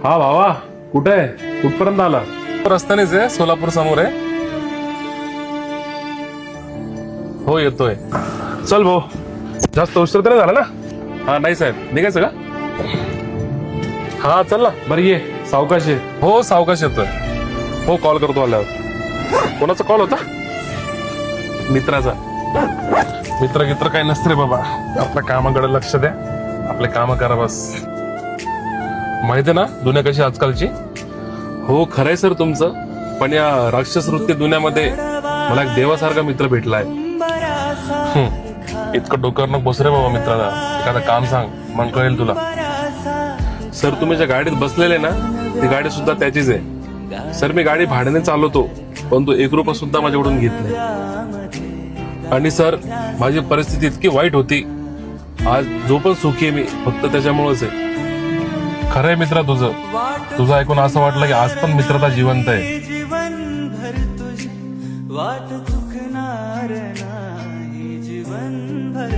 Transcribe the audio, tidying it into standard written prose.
हा भावा, कुठे आहे? कुठपर्यंत आला? रस्त्यानेच आहे, सोलापूर समोर आहे. हो येतोय. चल भाऊ, जास्त उशीर तर नाही झाला ना? हा नाही साहेब, निघायचं का? हा चल ना. बरं ये, सावकाश ये. हो सावकाश येतोय. हो कॉल करतो आल्यावर. कोणाचा कॉल होता? मित्राचा. मित्र गित्र काही नसते रे बाबा, आपल्या कामाकडे लक्ष द्या, आपले काम करा बस. माहिती ना दुनिया कशी आजकालची. हो खरंय सर तुमचं, पण या राक्षस वृत्ती दुनियामध्ये मला एक देवासारखा मित्र भेटलाय. इतकं डोक्यावर नको बसू रे बाबा मित्राला. एखादं काम सांग, मग कळेल तुला. सर तुम्ही ज्या गाडीत बसलेले ना, ती गाडी सुद्धा त्याचीच आहे. सर मी गाडी भाड्याने चालवतो, पण तो 1 रुपया सुद्धा माझ्याकडून घेत नाही. आणि सर माझी परिस्थिती इतकी वाईट होती, आज जो पण सुखी आहे मी फक्त त्याच्यामुळेच आहे. खरंय मित्रा तुझं ऐकून असं वाटलं की आज पण मित्रता जिवंत आहे. जीवनभर तुझी वाट चुकणार नाही, जीवनभर